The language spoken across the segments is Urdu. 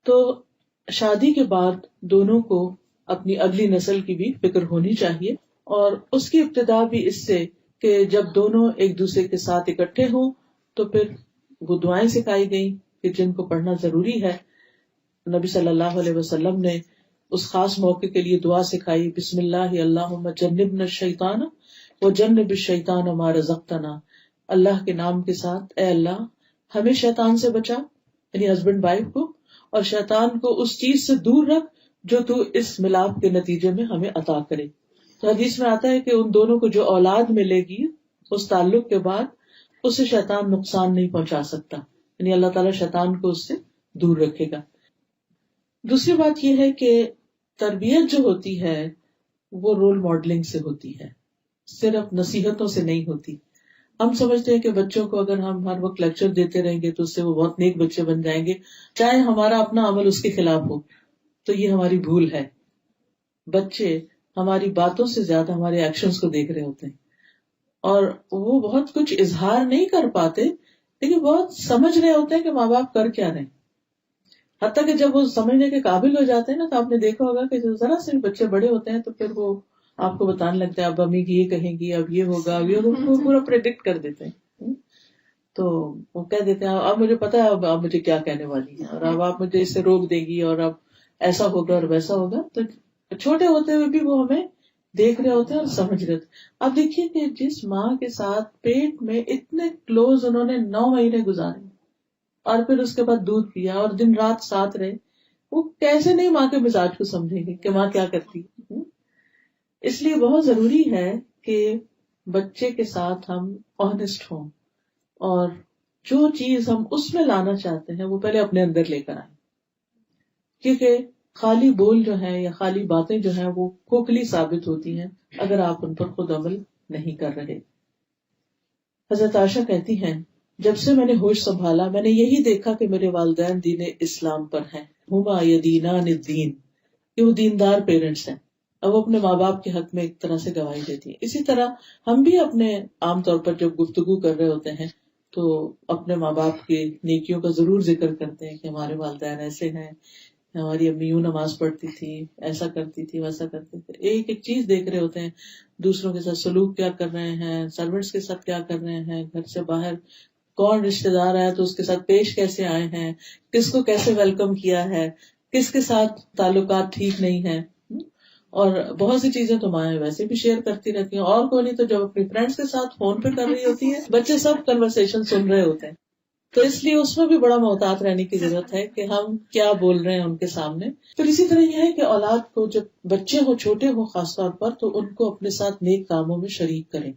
تو شادی کے بعد دونوں کو اپنی اگلی نسل کی بھی فکر ہونی چاہیے، اور اس کی ابتدا بھی اس سے کہ جب دونوں ایک دوسرے کے ساتھ اکٹھے ہوں تو پھر وہ دعائیں سکھائی گئیں کہ جن کو پڑھنا ضروری ہے. نبی صلی اللہ علیہ وسلم نے اس خاص موقع کے لیے دعا سکھائی، بسم اللہ اللہم جنبنا الشیطان وجنب الشیطان ما رزقتنا. اللہ کے نام کے ساتھ، اے اللہ ہمیں شیطان سے بچا، یعنی ہسبینڈ وائف کو، اور شیطان کو اس چیز سے دور رکھ جو تو اس ملاپ کے نتیجے میں ہمیں عطا کرے. تو حدیث میں آتا ہے کہ ان دونوں کو جو اولاد ملے گی اس تعلق کے بعد اسے شیطان نقصان نہیں پہنچا سکتا، یعنی اللہ تعالیٰ شیطان کو اس سے دور رکھے گا. دوسری بات یہ ہے کہ تربیت جو ہوتی ہے وہ رول ماڈلنگ سے ہوتی ہے، صرف نصیحتوں سے نہیں ہوتی. ہم سمجھتے ہیں کہ بچوں کو اگر ہم ہر وقت لیکچر دیتے رہیں گے تو اس سے وہ بہت نیک بچے بن جائیں گے، چاہے ہمارا اپنا عمل اس کے خلاف ہو. تو یہ ہماری بھول ہے. بچے ہماری باتوں سے زیادہ ہمارے ایکشنز کو دیکھ رہے ہوتے ہیں، اور وہ بہت کچھ اظہار نہیں کر پاتے لیکن بہت سمجھ رہے ہوتے ہیں کہ ماں باپ کر کیا رہے ہیں. حتیٰ کہ جب وہ سمجھنے کے قابل ہو جاتے ہیں نا، تو آپ نے دیکھا ہوگا کہ جو ذرا سے بچے بڑے ہوتے ہیں تو پھر وہ آپ کو بتانے لگتے ہیں اب امی یہ کہیں گی، اب یہ ہوگا، اب یہ ہوگا، پورا پریڈکٹ کر دیتے ہیں. تو وہ کہہ دیتے ہیں اب مجھے پتا ہے اب آپ مجھے کیا کہنے والی ہیں، اور اب آپ مجھے اس سے روک دے گی، اور اب ایسا ہوگا اور ویسا ہوگا. تو چھوٹے ہوتے ہوئے بھی وہ ہمیں دیکھ رہے ہوتے ہیں اور سمجھ رہے ہوتے ہیں. اب دیکھیے کہ جس ماں کے ساتھ پیٹ میں اتنے کلوز انہوں نے 9 مہینے گزارے اور پھر اس کے بعد دودھ پیا اور دن رات ساتھ رہے، وہ کیسے نہیں ماں کے مزاج کو سمجھیں گے کہ ماں کیا کرتی. اس لیے بہت ضروری ہے کہ بچے کے ساتھ ہم آنےسٹ ہوں، اور جو چیز ہم اس میں لانا چاہتے ہیں وہ پہلے اپنے اندر لے کر آئیں، کیونکہ خالی بول جو ہیں یا خالی باتیں جو ہیں وہ کھوکھلی ثابت ہوتی ہیں اگر آپ ان پر خود عمل نہیں کر رہے. حضرت عائشہ کہتی ہیں جب سے میں نے ہوش سنبھالا میں نے یہی دیکھا کہ میرے والدین دین اسلام پر ہیں، ہما یدینان الدین، کہ وہ دیندار پیرنٹس ہیں. اب وہ اپنے ماں باپ کے حق میں ایک طرح سے گواہی دیتی ہیں. اسی طرح ہم بھی اپنے عام طور پر جب گفتگو کر رہے ہوتے ہیں تو اپنے ماں باپ کی نیکیوں کا ضرور ذکر کرتے ہیں کہ ہمارے والدین ایسے ہیں، ہماری امی یوں نماز پڑھتی تھی، ایسا کرتی تھی، ویسا کرتی تھی. ایک ایک چیز دیکھ رہے ہوتے ہیں، دوسروں کے ساتھ سلوک کیا کر رہے ہیں، سروینٹس کے ساتھ کیا کر رہے ہیں، گھر سے باہر کون رشتے دار آیا تو اس کے ساتھ پیش کیسے آئے ہیں، کس کو کیسے ویلکم کیا ہے، کس کے ساتھ تعلقات ٹھیک نہیں ہیں. اور بہت سی چیزیں تو مائیں ویسے بھی شیئر کرتی رہتی ہیں، اور کوئی نہیں تو جب اپنی فرینڈس کے ساتھ فون پہ کر رہی ہوتی ہے بچے سب کنورسیشن سن رہے ہوتے ہیں. تو اس لیے اس میں بھی بڑا محتاط رہنے کی ضرورت ہے کہ ہم کیا بول رہے ہیں ان کے سامنے. پھر اسی طرح یہ ہے کہ اولاد کو جب بچے ہو، چھوٹے ہو خاص طور پر، تو ان کو اپنے ساتھ نیک کاموں میں شریک کریں.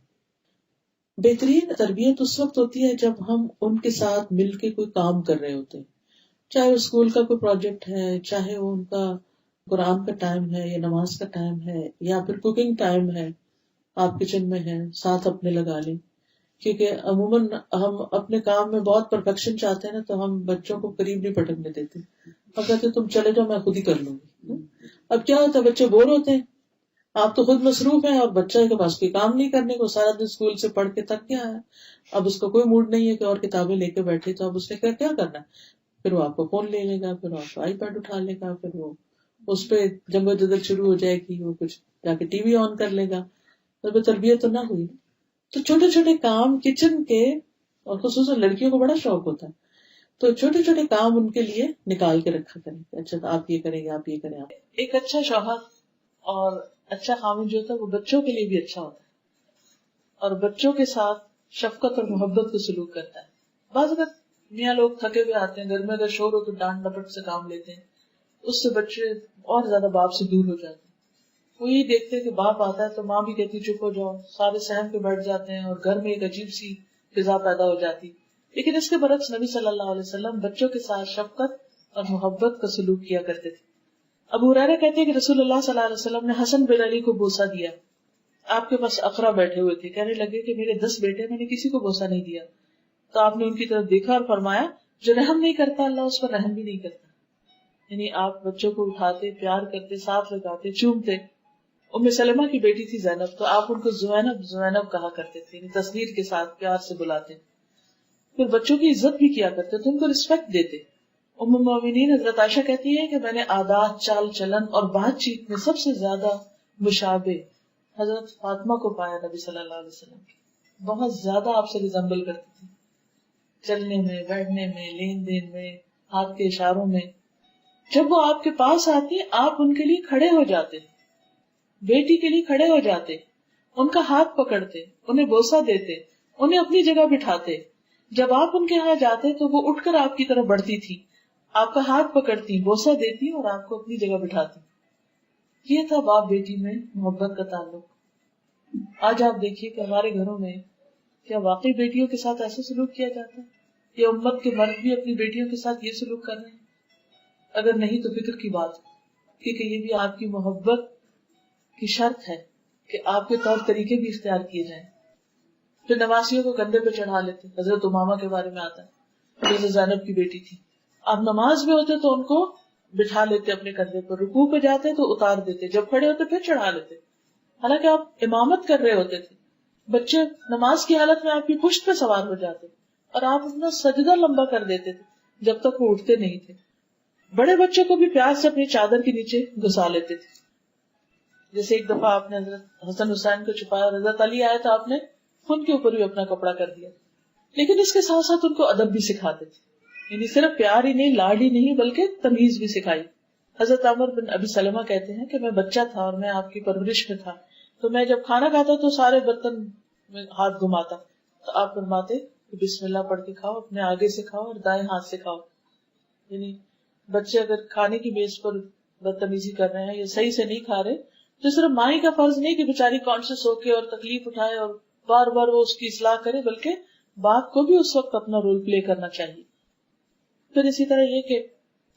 بہترین تربیت اس وقت ہوتی ہے جب ہم ان کے ساتھ مل کے کوئی کام کر رہے ہوتے ہیں، چاہے وہ اسکول کا کوئی پروجیکٹ ہے، چاہے وہ ان کا قرآن کا ٹائم ہے یا نماز کا ٹائم ہے یا پھر کوکنگ ٹائم ہے، آپ کچن میں ہیں ساتھ اپنے لگا لیں. کیونکہ عموماً ہم اپنے کام میں بہت پرفیکشن چاہتے ہیں نا، تو ہم بچوں کو قریب نہیں پٹکنے دیتے، اور کہتے تم چلے جاؤ میں خود ہی کر لوں گی. اب کیا ہوتا ہے بچے بور ہوتے ہیں، آپ تو خود مصروف ہیں اور بچہ کے پاس کوئی کام نہیں کرنے کو، سارا دن اسکول سے پڑھ کے تک کیا ہے، اب اس کو کوئی موڈ نہیں ہے کہ اور کتابیں لے کے بیٹھے، تو اب اس نے کیا کرنا ہے، پھر وہ آپ کو فون لے لے گا، پھر آپ کو آئی پیڈ اٹھا لے گا، پھر وہ اس پہ جنگ و جدل شروع ہو جائے گی، وہ کچھ جا کے ٹی وی آن کر لے گا. تو تربیت تو نہ ہوئی. تو چھوٹے چھوٹے کام کچن کے، اور خصوصاً لڑکیوں کو بڑا شوق ہوتا ہے، تو چھوٹے چھوٹے کام ان کے لیے نکال کے رکھا کریں. اچھا آپ یہ کریں گے، آپ یہ کریں. آپ ایک اچھا شوہر اور اچھا خامن جو ہوتا ہے وہ بچوں کے لیے بھی اچھا ہوتا ہے، اور بچوں کے ساتھ شفقت اور محبت کو سلوک کرتا ہے. بعض اوقات میاں لوگ تھکے ہوئے آتے ہیں، گھر میں اگر شور ہو تو ڈانٹ ڈپٹ سے کام لیتے ہیں، اس سے بچے اور زیادہ باپ سے دور ہو جاتے ہیں. وہ یہ دیکھتے ہیں کہ باپ آتا ہے تو ماں بھی کہتی چپ ہو جاؤ، سارے سہم کے بیٹھ جاتے ہیں اور گھر میں ایک عجیب سی فضا پیدا ہو جاتی. لیکن اس کے برعکس نبی صلی اللہ علیہ وسلم بچوں کے ساتھ شفقت اور محبت کا سلوک کیا کرتے تھے. ابو ہریرہ کہتے ہیں کہ رسول اللہ صلی اللہ علیہ وسلم نے حسن بن علی کو بوسہ دیا. آپ کے پاس اقرا بیٹھے ہوئے تھے، کہنے لگے کہ میرے 10 بیٹے، میں نے کسی کو بوسہ نہیں دیا. تو آپ نے ان کی طرف دیکھا اور فرمایا جو رحم نہیں کرتا اللہ اس پر رحم بھی نہیں کرتا. یعنی آپ بچوں کو اٹھاتے، پیار کرتے، ساتھ لگاتے، چومتے. ام سلمہ کی بیٹی تھی زینب، تو آپ ان کو زینب زینب کہا کرتے تھے، یعنی تصغیر کے ساتھ پیار سے بلاتے. پھر بچوں کی عزت بھی کیا کرتے تھے، ان کو رسپیکٹ دیتے. ام المومنین حضرت عائشہ کہتی ہے کہ میں نے عادات، چال چلن اور بات چیت میں سب سے زیادہ مشابہ حضرت فاطمہ کو پایا نبی صلی اللہ علیہ وسلم کی. بہت زیادہ آپ سے ریزمبل کرتی تھی، چلنے میں، بیٹھنے میں، لین دین میں، ہاتھ کے اشاروں میں. جب وہ آپ کے پاس آتی آپ ان کے لیے کھڑے ہو جاتے، بیٹی کے لیے کھڑے ہو جاتے، ان کا ہاتھ پکڑتے، انہیں بوسہ دیتے، انہیں اپنی جگہ بٹھاتے. جب آپ ان کے ہاں جاتے تو وہ اٹھ کر آپ کی طرف بڑھتی تھی، آپ کا ہاتھ پکڑتی، بوسہ دیتی اور آپ کو اپنی جگہ بٹھاتی. یہ تھا باپ بیٹی میں محبت کا تعلق. آج آپ دیکھیے کہ ہمارے گھروں میں کیا واقعی بیٹیوں کے ساتھ ایسا سلوک کیا جاتا ہے؟ یا امت کے مرد بھی اپنی بیٹیوں کے ساتھ یہ سلوک کر رہے ہیں؟ اگر نہیں تو فکر کی بات، کیونکہ یہ بھی آپ کی محبت کی شرط ہے کہ آپ کے طور طریقے بھی اختیار کیے جائیں. پھر نمازیوں کو کندھے پہ چڑھا لیتے. حضرت امامہ کے بارے میں آتا ہے، حضرت زینب کی بیٹی تھی. آپ نماز میں ہوتے تو ان کو بٹھا لیتے اپنے کندھے پر، رکوع پہ جاتے تو اتار دیتے، جب کھڑے ہوتے پھر چڑھا لیتے. حالانکہ آپ امامت کر رہے ہوتے تھے. بچے نماز کی حالت میں آپ کی پشت پہ سوار ہو جاتے اور آپ اپنا سجدہ لمبا کر دیتے تھے جب تک وہ اٹھتے نہیں تھے. بڑے بچوں کو بھی پیار سے اپنی چادر کے نیچے گھسا لیتے تھے. جیسے ایک دفعہ آپ نے حضرت حسن حسین کو چھپایا اور حضرت علی آئے تو آپ نے ان کے اوپر بھی اپنا کپڑا کر دیا. لیکن اس کے ساتھ ساتھ ان کو ادب بھی سکھاتے تھے، یعنی صرف پیار ہی نہیں، لاڈ ہی نہیں، بلکہ تمیز بھی سکھائی. حضرت عمر بن ابی سلمہ کہتے ہیں کہ میں بچہ تھا اور میں آپ کی پرورش میں تھا، تو میں جب کھانا کھاتا تو سارے برتن میں ہاتھ گھماتا تو آپ فرماتے کہ بسم اللہ پڑھ کے کھاؤ، اپنے آگے سے کھاؤ اور دائیں ہاتھ سے کھاؤ. یعنی بچے اگر کھانے کی میز پر بدتمیزی کر رہے ہیں یا صحیح سے نہیں کھا رہے تو صرف ماں کا فرض نہیں کہ بیچاری کانشیس ہو کے اور تکلیف اٹھائے اور بار بار وہ اس کی اصلاح کرے، بلکہ باپ کو بھی اس وقت اپنا رول پلے کرنا چاہیے. پھر اسی طرح یہ کہ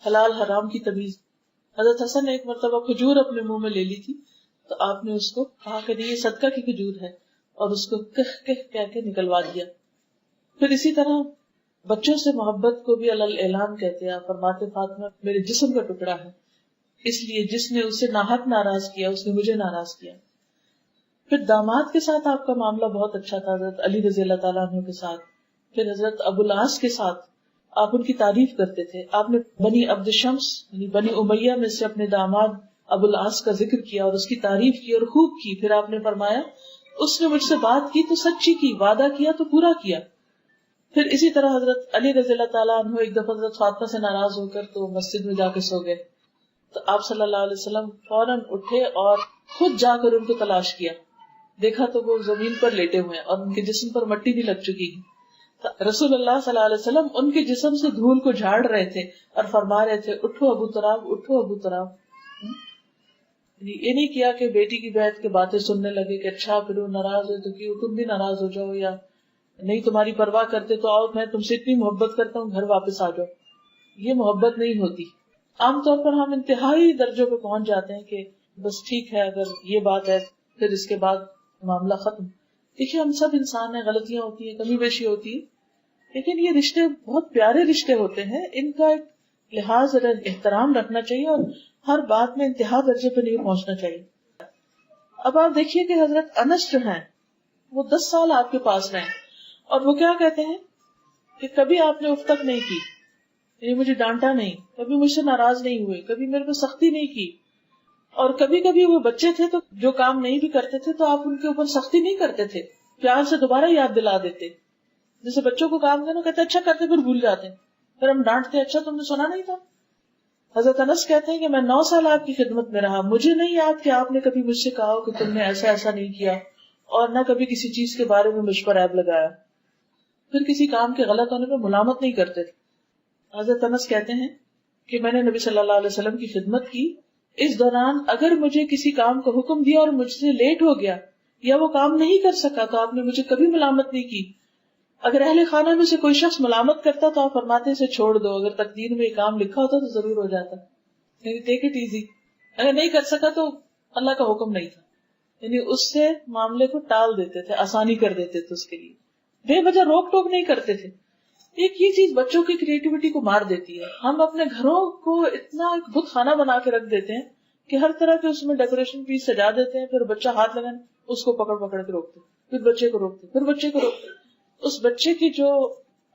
حلال حرام کی تمیز. حضرت حسن نے ایک مرتبہ کھجور اپنے منہ میں لے لی تھی تو آپ نے اس کو کہا کہ یہ صدقہ کی کھجور ہے اور اس کو کہہ کے نکلوا دیا. پھر اسی طرح بچوں سے محبت کو بھی اعلان کہتے ہیں. آپ فرماتے فاطمہ میرے جسم کا ٹکڑا ہے، اس لیے جس نے اسے ناحق ناراض کیا اس نے مجھے ناراض کیا. پھر داماد کے ساتھ آپ کا معاملہ بہت اچھا تھا، حضرت علی رضی اللہ تعالیٰ عنہ کے ساتھ. پھر حضرت ابو العاص کے ساتھ آپ ان کی تعریف کرتے تھے. آپ نے بنی عبد شمس یعنی بنی امیہ میں سے اپنے داماد ابو العاص کا ذکر کیا اور اس کی تعریف کی اور خوب کی. پھر آپ نے فرمایا اس نے مجھ سے بات کی تو سچی کی، وعدہ کیا تو پورا کیا. پھر اسی طرح حضرت علی رضی اللہ تعالیٰ عنہ ایک دفعہ حضرت فاطمہ سے ناراض ہو کر تو مسجد میں جا کے سو گئے تو آپ صلی اللہ علیہ وسلم فوراً اٹھے اور خود جا کر ان کو تلاش کیا. دیکھا تو وہ زمین پر لیٹے ہوئے اور ان کے جسم پر مٹی بھی لگ چکی ہے. رسول اللہ صلی اللہ علیہ وسلم ان کے جسم سے دھول کو جھاڑ رہے تھے اور فرما رہے تھے اٹھو ابو تراب، اٹھو ابو تراب. یہ نہیں کیا کہ بیٹی کی بیعت کے باتیں سننے لگے کہ اچھا پھر وہ ناراض ہے تو کیوں تم بھی ناراض ہو جاؤ، یا نہیں تمہاری پرواہ کرتے تو آؤ میں تم سے اتنی محبت کرتا ہوں گھر واپس آ جاؤ. یہ محبت نہیں ہوتی. عام طور پر ہم انتہائی درجوں پہ پہنچ جاتے ہیں کہ بس ٹھیک ہے اگر یہ بات ہے پھر اس کے بعد معاملہ ختم. دیکھیے ہم سب انسان ہیں، غلطیاں ہوتی ہیں، کمی بیشی ہوتی ہے، لیکن یہ رشتے بہت پیارے رشتے ہوتے ہیں. ان کا ایک لحاظ اور احترام رکھنا چاہیے اور ہر بات میں انتہا درجے پہ نہیں پہنچنا چاہیے. اب آپ دیکھیے کہ حضرت انس جو ہیں وہ 10 سال آپ کے پاس رہے اور وہ کیا کہتے ہیں کہ کبھی آپ نے اف تک نہیں کی، یعنی مجھے ڈانٹا نہیں، کبھی مجھ سے ناراض نہیں ہوئے، کبھی میرے پہ سختی نہیں کی. اور کبھی کبھی وہ بچے تھے تو جو کام نہیں بھی کرتے تھے تو آپ ان کے اوپر سختی نہیں کرتے تھے، پیار سے دوبارہ یاد دلا دیتے. جیسے بچوں کو کام کرنا کہتے اچھا کرتے پھر بھول جاتے ہیں، پھر ہم ڈانٹتے اچھا تم نے سنا نہیں تھا. حضرت انس کہتے ہیں کہ میں 9 سال آپ کی خدمت میں رہا، مجھے نہیں یاد کہ آپ نے کبھی مجھ سے کہا کہ تم نے ایسا ایسا نہیں کیا، اور نہ کبھی کسی چیز کے بارے میں مجھ پر عیب لگایا. پھر کسی کام کے غلط ہونے پہ ملامت نہیں کرتے تھے. حضرت انس کہتے ہیں کہ میں نے نبی صلی اللہ علیہ وسلم کی خدمت کی، اس دوران اگر مجھے کسی کام کا حکم دیا اور مجھ سے لیٹ ہو گیا یا وہ کام نہیں کر سکا تو آپ نے مجھے کبھی ملامت نہیں کی. اگر اہل خانہ میں سے کوئی شخص ملامت کرتا تو آپ فرماتے اسے چھوڑ دو، اگر تقدیر میں یہ کام لکھا ہوتا تو ضرور ہو جاتا، یعنی ٹیک اٹ ایزی. اگر نہیں کر سکا تو اللہ کا حکم نہیں تھا، یعنی اس سے معاملے کو ٹال دیتے تھے، آسانی کر دیتے تھے، اس کے لیے بے وجہ روک ٹوک نہیں کرتے تھے. ایک یہ چیز بچوں کی کریٹیوٹی کو مار دیتی ہے. ہم اپنے گھروں کو اتنا ایک بت خانہ بنا کے رکھ دیتے ہیں کہ ہر طرح کے اس میں ڈیکوریشن پیس سجا دیتے ہیں، پھر بچہ ہاتھ لگانے اس کو پکڑ پکڑ کے روکتے، پھر بچے کو روکتے، اس بچے کی جو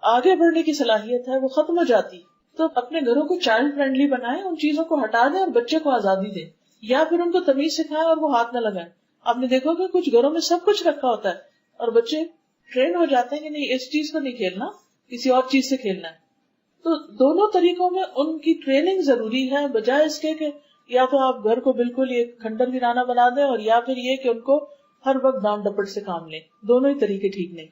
آگے بڑھنے کی صلاحیت ہے وہ ختم ہو جاتی. تو اپنے گھروں کو چائلڈ فرینڈلی بنائیں، ان چیزوں کو ہٹا دیں اور بچے کو آزادی دیں، یا پھر ان کو تمیز سکھائیں اور وہ ہاتھ نہ لگائیں. آپ نے دیکھا کہ کچھ گھروں میں سب کچھ رکھا ہوتا ہے اور بچے ٹرین ہو جاتے ہیں کہ نہیں اس چیز کو نہیں کھیلنا، کسی اور چیز سے کھیلنا ہے. تو دونوں طریقوں میں ان کی ٹریننگ ضروری ہے، بجائے اس کے کہ یا تو آپ گھر کو بالکل ایک کھنڈر ویرانہ بنا دیں، اور یا پھر یہ کہ ان کو ہر وقت ڈانٹ ڈپٹ سے کام لیں. دونوں ہی طریقے ٹھیک نہیں.